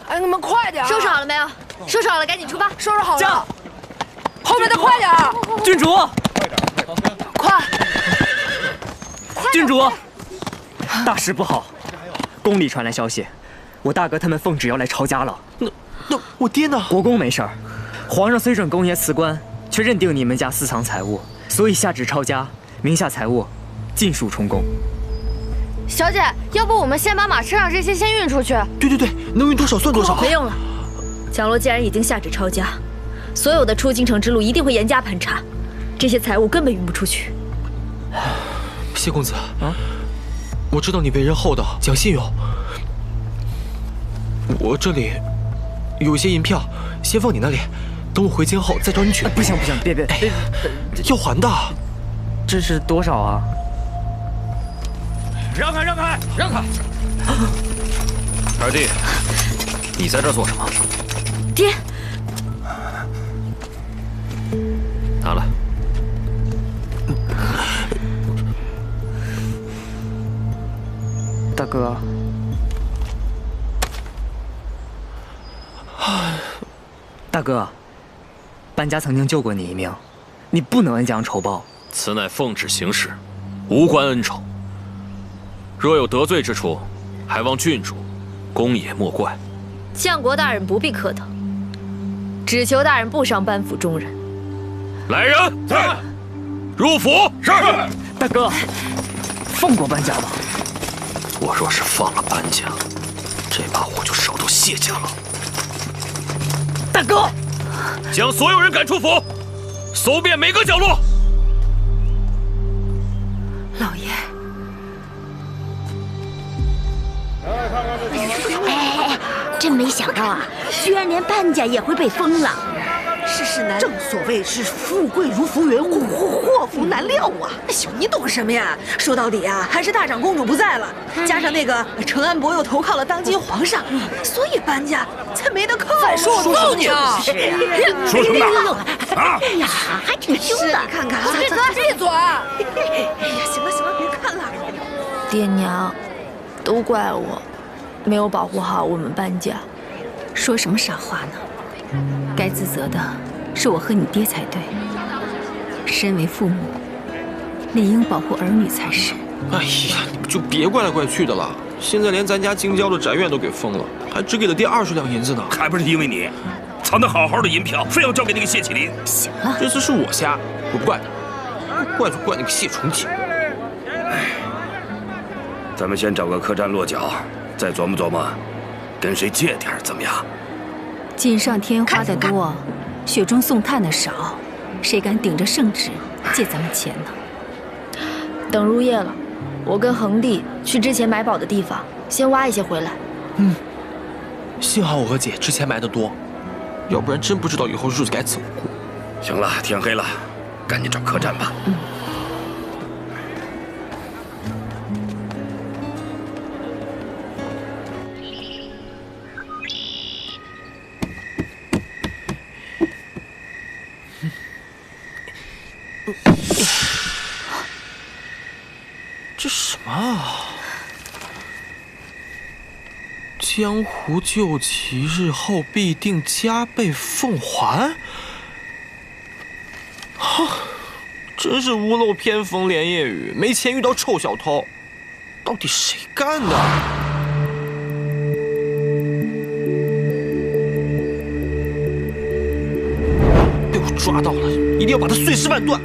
哎，你们快点！收拾好了没有？收拾好了，赶紧出发。收拾好了。驾！后面的快点！郡主，快！郡主，大事不好！宫里传来消息，我大哥他们奉旨要来抄家了。那我爹呢？国公没事儿，皇上虽准公爷辞官，却认定你们家私藏财物，所以下旨抄家，名下财物尽数充公。小姐，要不我们先把马车上这些先运出去？对，能运多少算多少。不用了，蒋罗既然已经下旨抄家，所有的出京城之路一定会严加盘查，这些财物根本运不出去。谢公子啊，我知道你为人厚道，讲信用。我这里有一些银票，先放你那里，等我回京后再找你取。不行，别，要还的。这是多少啊？让开！二弟，你在这做什么？爹，拿来。大哥，大哥，搬家曾经救过你一命，你不能恩将仇报。此乃奉旨行事，无关恩仇。若有得罪之处，还望郡主、公爷莫怪。相国大人不必客套，只求大人不伤班府中人。来人，在，入府。是。大哥，放过搬家吧。我若是放了搬家，这把火就烧到谢家了。大哥，将所有人赶出府，搜遍每个角落。老爷，哎，真没想到啊，居然连搬家也会被封了。世事难，正所谓是富贵如浮云，祸福难料啊！哎呦，你懂什么呀？说到底啊，还是大长公主不在了，加上那个程安伯又投靠了当今皇上，所以搬家才没得靠。再说我揍你啊！说什么呢？啊！哎呀，还挺凶的。看看，闭嘴！哎呀，行了，别看了。爹娘，都怪我，没有保护好我们搬家。说什么傻话呢？该自责的是我和你爹才对。身为父母，理应保护儿女才是。哎呀，你们就别怪来怪去的了。现在连咱家京郊的宅院都给封了，还只给了爹20两银子呢。还不是因为你藏得好好的银票，非要交给那个谢启林。行了，这次是我瞎，我不怪他，怪就怪那个谢重启。咱们先找个客栈落脚，再琢磨琢磨，跟谁借点怎么样？锦上添花的多，雪中送炭的少，谁敢顶着圣旨借咱们钱呢？等入夜了，我跟恒弟去之前埋宝的地方，先挖一些回来。幸好我和姐之前埋的多，要不然真不知道以后日子该怎么过。行了，天黑了，赶紧找客栈吧。这什么啊？江湖救急，日后必定加倍奉还。哈，真是屋漏偏逢连夜雨，没钱遇到臭小偷，到底谁干的？被我抓到了，一定要把他碎尸万段！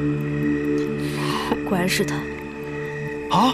果然是他。啊！